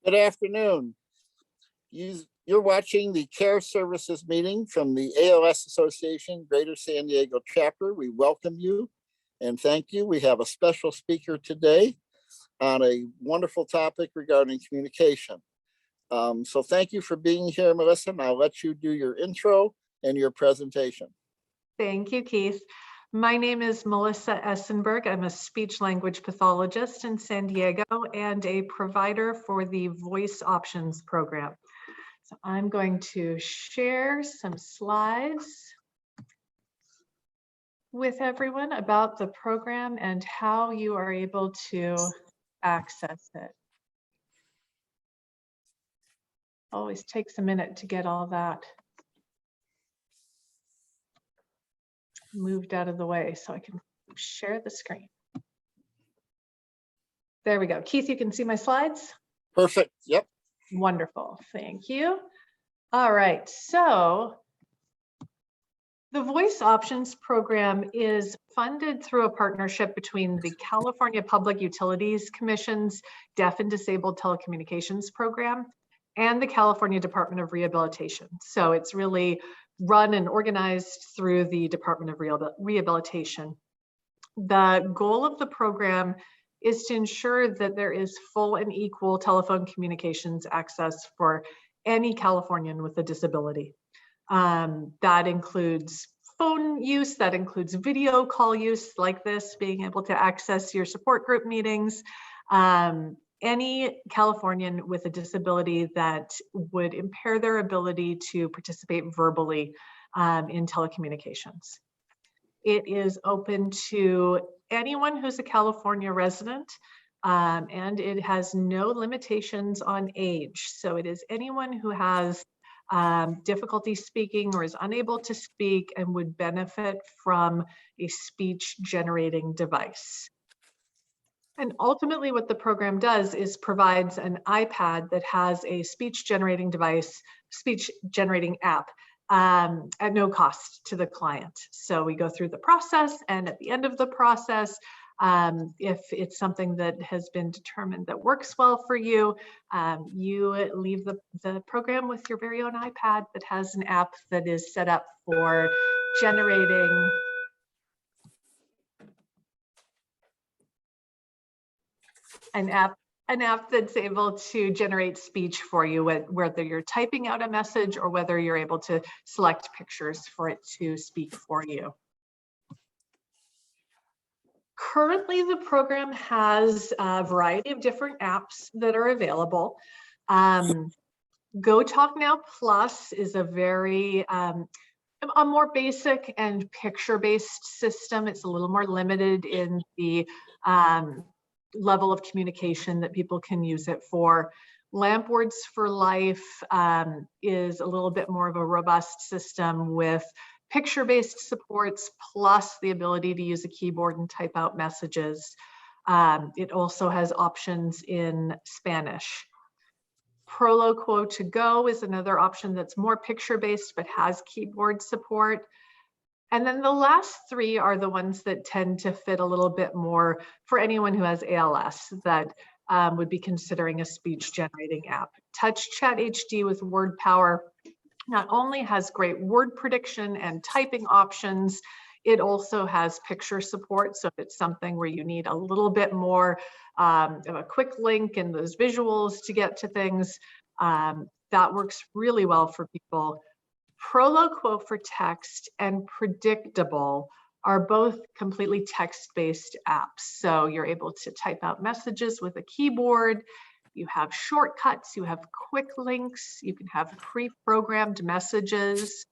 Good afternoon. You're watching the Care Services meeting from the ALS Association Greater San Diego chapter. We welcome you and thank you. We have a special speaker today on a wonderful topic regarding communication. So thank you for being here, Melissa, and I'll let you do your intro and your presentation. Thank you, Keith. My name is Melissa Essenburg. I'm a speech language pathologist in San Diego and a provider for the Voice Options program. So I'm going to share some slides with everyone about the program and how you are able to access it. Always takes a minute to get all that moved out of the way so I can share the screen. There we go. Keith, you can see my slides? Perfect. Yep. Wonderful. Thank you. All right. So the Voice Options program is funded through a partnership between the California Public Utilities Commission's Deaf and Disabled Telecommunications Program and the California Department of Rehabilitation. So it's really run and organized through the Department of Rehabilitation. The goal of the program is to ensure that there is full and equal telephone communications access for any Californian with a disability. That includes phone use, that includes video call use like this, being able to access your support group meetings, any Californian with a disability that would impair their ability to participate verbally in telecommunications. It is open to anyone who's a California resident, and it has no limitations on age. So it is anyone who has difficulty speaking or is unable to speak and would benefit from a speech generating device. And ultimately what the program does is provides an iPad that has a speech generating device, speech generating app at no cost to the client. So we go through the process, and at the end of the process, if it's something that has been determined that works well for you, you leave the program with your very own iPad that has an app that is set up for generating an app that's able to generate speech for you, whether you're typing out a message or whether you're able to select pictures for it to speak for you. Currently, the program has a variety of different apps that are available. Go Talk Now Plus is a very a more basic and picture-based system. It's a little more limited in the level of communication that people can use it for. Lamp Words for Life is a little bit more of a robust system with picture-based supports plus the ability to use a keyboard and type out messages. It also has options in Spanish. Proloquo to Go is another option that's more picture-based but has keyboard support. And then the last three are the ones that tend to fit a little bit more for anyone who has ALS that would be considering a speech generating app. Touch Chat HD with Word Power not only has great word prediction and typing options, it also has picture support. So if it's something where you need a little bit more of a quick link and those visuals to get to things, that works really well for people. Proloquo for Text and Predictable are both completely text-based apps. So you're able to type out messages with a keyboard. You have shortcuts, you have quick links, you can have pre-programmed messages.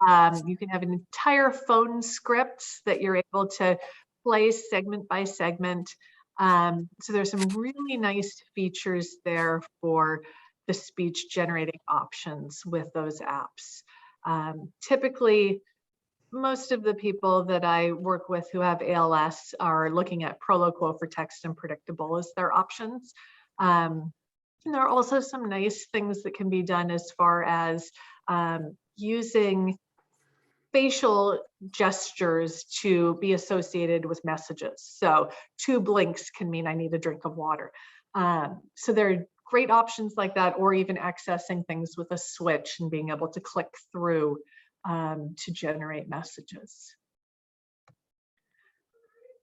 You can have an entire phone script that you're able to play segment by segment. So there's some really nice features there for the speech generating options with those apps. Typically, most of the people that I work with who have ALS are looking at Proloquo for Text and Predictable as their options. And there are also some nice things that can be done as far as using facial gestures to be associated with messages. So 2 blinks can mean I need a drink of water. So there are great options like that, or even accessing things with a switch and being able to click through to generate messages.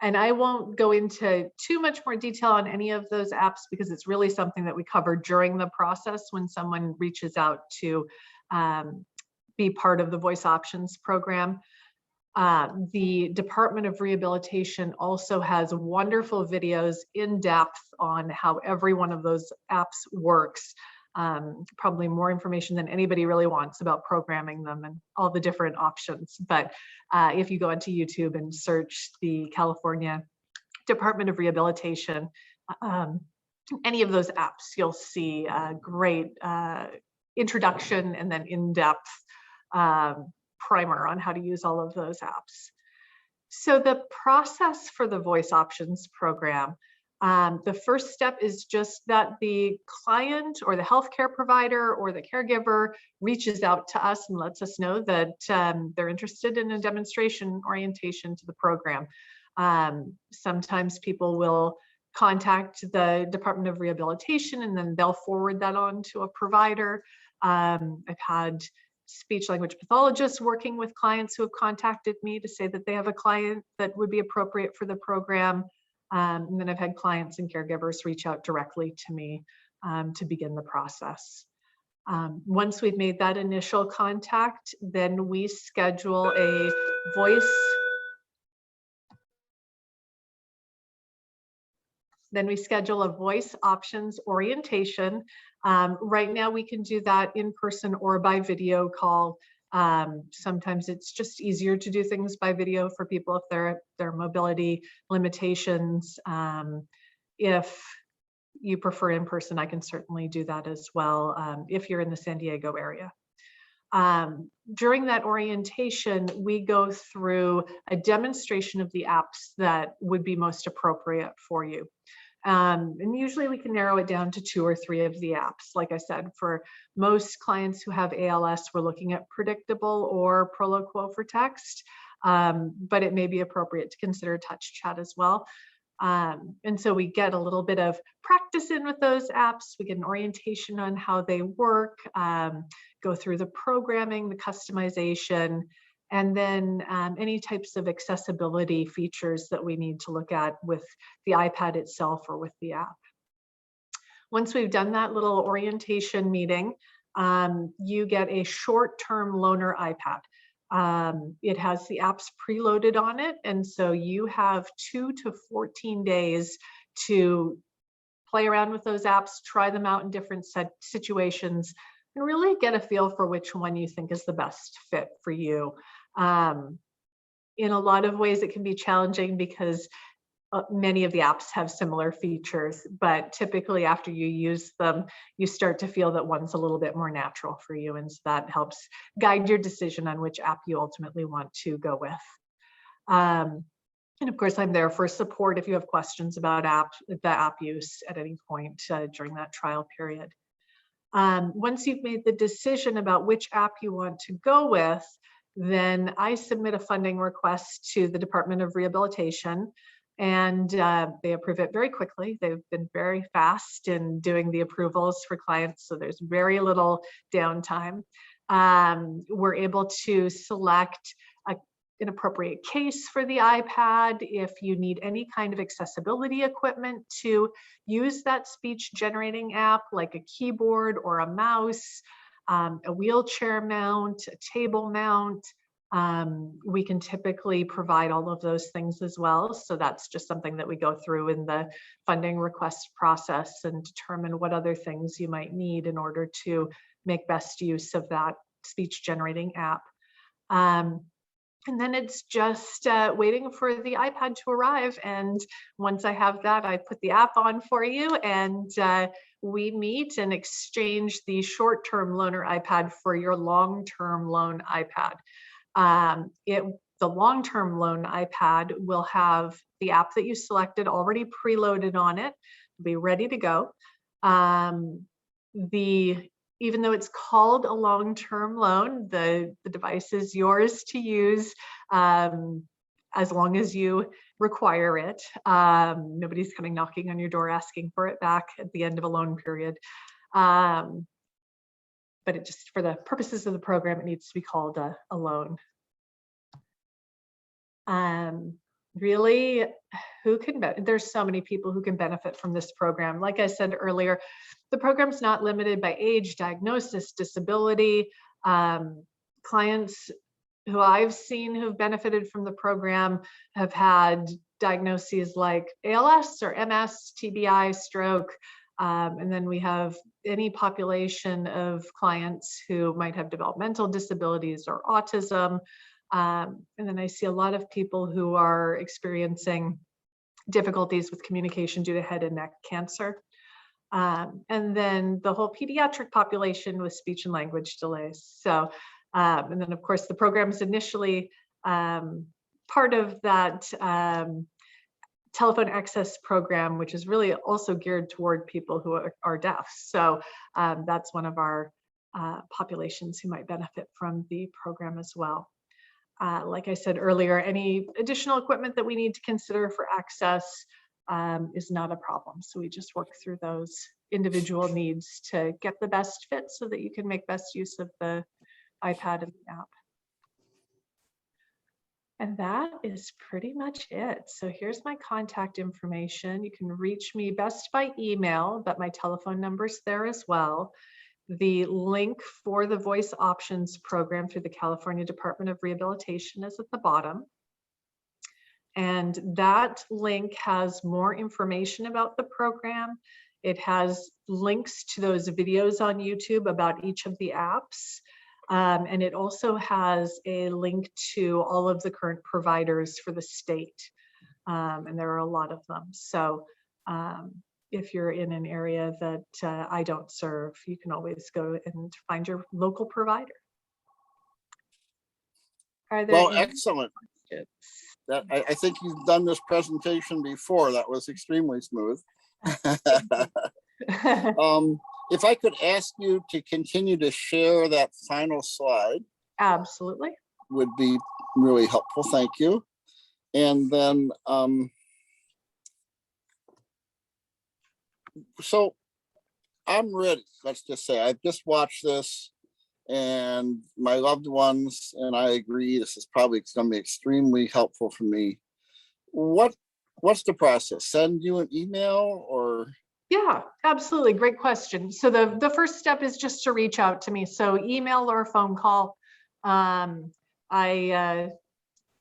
And I won't go into too much more detail on any of those apps because it's really something that we cover during the process when someone reaches out to be part of the Voice Options program. The Department of Rehabilitation also has wonderful videos in depth on how every one of those apps works. Probably more information than anybody really wants about programming them and all the different options. But if you go onto YouTube and search the California Department of Rehabilitation, any of those apps, you'll see a great introduction and then in-depth primer on how to use all of those apps. So the process for the Voice Options program, the first step is just that the client or the healthcare provider or the caregiver reaches out to us and lets us know that they're interested in a demonstration orientation to the program. Sometimes people will contact the Department of Rehabilitation and then they'll forward that on to a provider. I've had speech language pathologists working with clients who have contacted me to say that they have a client that would be appropriate for the program. And then I've had clients and caregivers reach out directly to me to begin the process. Once we've made that initial contact, then we schedule a voice options orientation. Right now we can do that in person or by video call. Sometimes it's just easier to do things by video for people if their mobility limitations. If you prefer in person, I can certainly do that as well if you're in the San Diego area. During that orientation, we go through a demonstration of the apps that would be most appropriate for you. And usually we can narrow it down to 2 or 3 of the apps. Like I said, for most clients who have ALS, we're looking at Predictable or Proloquo for text, but it may be appropriate to consider Touch Chat as well. And so we get a little bit of practice in with those apps. We get an orientation on how they work, go through the programming, the customization, and then any types of accessibility features that we need to look at with the iPad itself or with the app. Once we've done that little orientation meeting, you get a short-term loaner iPad. It has the apps preloaded on it, and so you have 2 to 14 days to play around with those apps, try them out in different situations, and really get a feel for which one you think is the best fit for you. In a lot of ways, it can be challenging because many of the apps have similar features, but typically after you use them, you start to feel that one's a little bit more natural for you, and so that helps guide your decision on which app you ultimately want to go with. And of course, I'm there for support if you have questions about the app use at any point during that trial period. Once you've made the decision about which app you want to go with, then I submit a funding request to the Department of Rehabilitation, and they approve it very quickly. They've been very fast in doing the approvals for clients, so there's very little downtime. We're able to select an appropriate case for the iPad. If you need any kind of accessibility equipment to use that speech generating app, like a keyboard or a mouse, a wheelchair mount, a table mount, we can typically provide all of those things as well. So that's just something that we go through in the funding request process and determine what other things you might need in order to make best use of that speech generating app. And then it's just waiting for the iPad to arrive. And once I have that, I put the app on for you, and we meet and exchange the short-term loaner iPad for your long-term loan iPad. The long-term loan iPad will have the app that you selected already preloaded on it, be ready to go. Even though it's called a long-term loan, the device is yours to use as long as you require it. Nobody's coming knocking on your door asking for it back at the end of a loan period. But it just, for the purposes of the program, it needs to be called a loan. Really, there's so many people who can benefit from this program. Like I said earlier, the program's not limited by age, diagnosis, disability. Clients who I've seen who've benefited from the program have had diagnoses like ALS or MS, TBI, stroke. And then we have any population of clients who might have developmental disabilities or autism. And then I see a lot of people who are experiencing difficulties with communication due to head and neck cancer. And then the whole pediatric population with speech and language delays. So, and then of course the program is initially part of that telephone access program, which is really also geared toward people who are deaf. So that's one of our populations who might benefit from the program as well. Like I said earlier, any additional equipment that we need to consider for access is not a problem. So we just work through those individual needs to get the best fit so that you can make best use of the iPad and the app. And that is pretty much it. So here's my contact information. You can reach me best by email, but my telephone number's there as well. The link for the Voice Options program through the California Department of Rehabilitation is at the bottom. And that link has more information about the program. It has links to those videos on YouTube about each of the apps. And it also has a link to all of the current providers for the state. And there are a lot of them. So if you're in an area that I don't serve, you can always go and find your local provider. Are there Well, excellent. I think you've done this presentation before. That was extremely smooth. If I could ask you to continue to share that final slide. Absolutely. Would be really helpful. Thank you. And then, so I'm ready. Let's just say I've just watched this and my loved ones, and I agree, this is probably going to be extremely helpful for me. What's the process? Send you an email or? Yeah, absolutely. Great question. So the first step is just to reach out to me. So email or phone call. I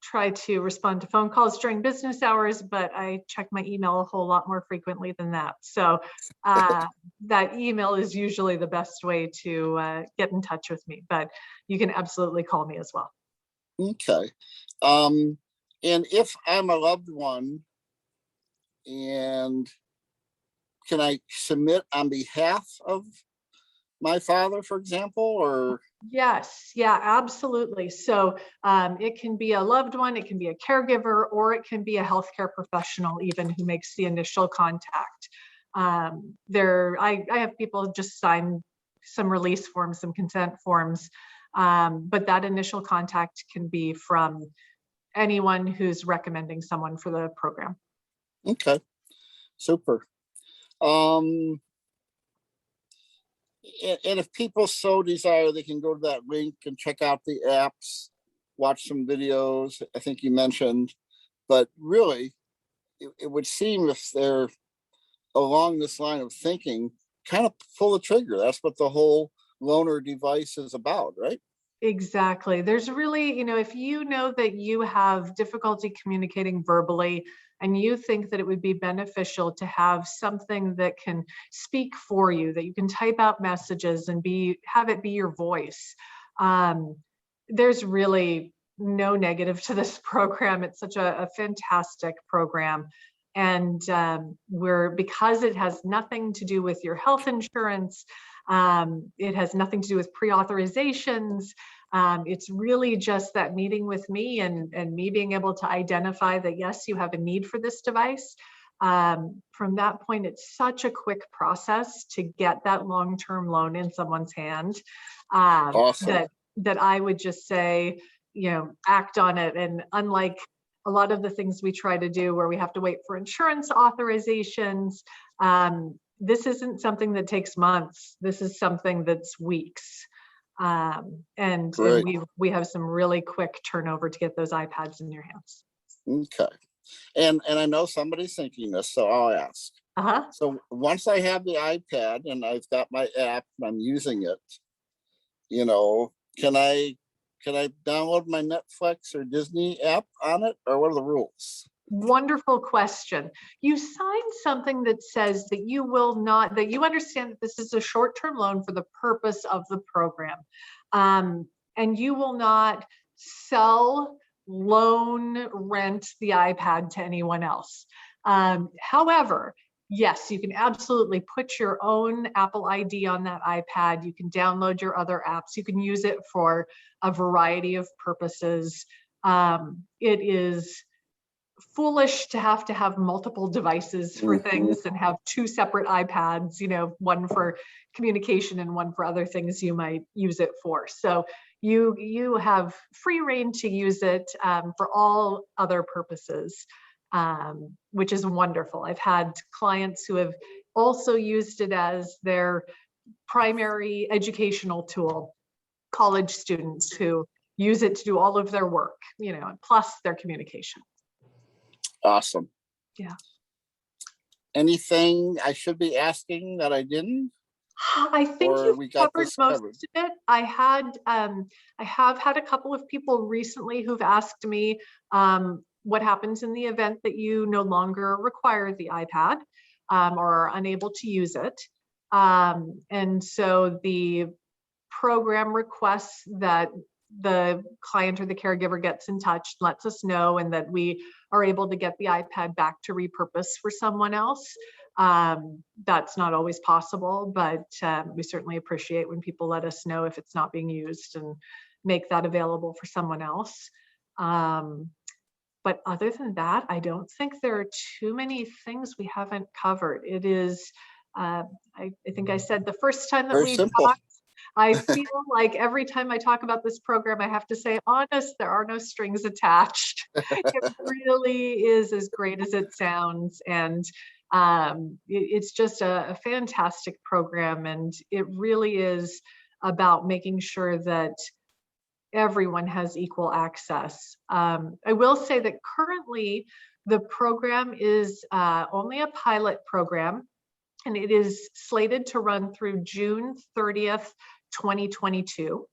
try to respond to phone calls during business hours, but I check my email a whole lot more frequently than that. So that email is usually the best way to get in touch with me, but you can absolutely call me as well. Okay. And if I'm a loved one, and can I submit on behalf of my father, for example, or? Yes, yeah, absolutely. So it can be a loved one, it can be a caregiver, or it can be a healthcare professional even who makes the initial contact. I have people just sign some release forms, some consent forms, but that initial contact can be from anyone who's recommending someone for the program. Okay, super. And if people so desire, they can go to that link and check out the apps, watch some videos, I think you mentioned. But really, it would seem if they're along this line of thinking, kind of pull the trigger. That's what the whole loaner device is about, right? Exactly. There's really, if you know that you have difficulty communicating verbally and you think that it would be beneficial to have something that can speak for you, that you can type out messages and have it be your voice, there's really no negative to this program. It's such a fantastic program. And because it has nothing to do with your health insurance, it has nothing to do with pre-authorizations. It's really just that meeting with me and me being able to identify that, yes, you have a need for this device. From that point, it's such a quick process to get that long-term loan in someone's hand. Awesome. That I would just say, act on it. And unlike a lot of the things we try to do where we have to wait for insurance authorizations, this isn't something that takes months. This is something that's weeks. And we have some really quick turnover to get those iPads in your hands. Okay. And I know somebody's thinking this, so I'll ask. So once I have the iPad and I've got my app and I'm using it, you know, can I download my Netflix or Disney app on it, or what are the rules? Wonderful question. You signed something that says that you will not, that you understand that this is a short-term loan for the purpose of the program. And you will not sell, loan, rent the iPad to anyone else. However, yes, you can absolutely put your own Apple ID on that iPad. You can download your other apps. You can use it for a variety of purposes. It is foolish to have multiple devices for things and have two separate iPads, you know, one for communication and one for other things you might use it for. So you have free reign to use it for all other purposes, which is wonderful. I've had clients who have also used it as their primary educational tool, college students who use it to do all of their work, you know, plus their communication. Awesome. Yeah. Anything I should be asking that I didn't? I think you've covered most of it. I have had a couple of people recently who've asked me what happens in the event that you no longer require the iPad or are unable to use it. And so the program requests that the client or the caregiver gets in touch, lets us know, and that we are able to get the iPad back to repurpose for someone else. That's not always possible, but we certainly appreciate when people let us know if it's not being used and make that available for someone else. But other than that, I don't think there are too many things we haven't covered. It is, I think I said the first time that we talked, I feel like every time I talk about this program, I have to say, honest, there are no strings attached. It really is as great as it sounds. And it's just a fantastic program. And it really is about making sure that everyone has equal access. I will say that currently the program is only a pilot program, and it is slated to run through June 30th, 2022.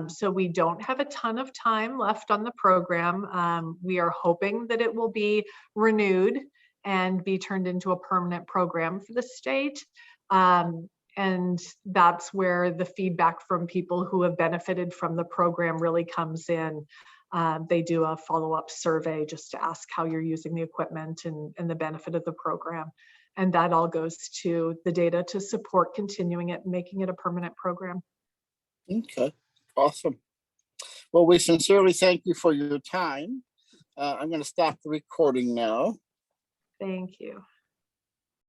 So we don't have a ton of time left on the program. We are hoping that it will be renewed and be turned into a permanent program for the state. And that's where the feedback from people who have benefited from the program really comes in. They do a follow-up survey just to ask how you're using the equipment and the benefit of the program. And that all goes to the data to support continuing it and making it a permanent program. Okay, awesome. Well, we sincerely thank you for your time. I'm going to stop the recording now. Thank you.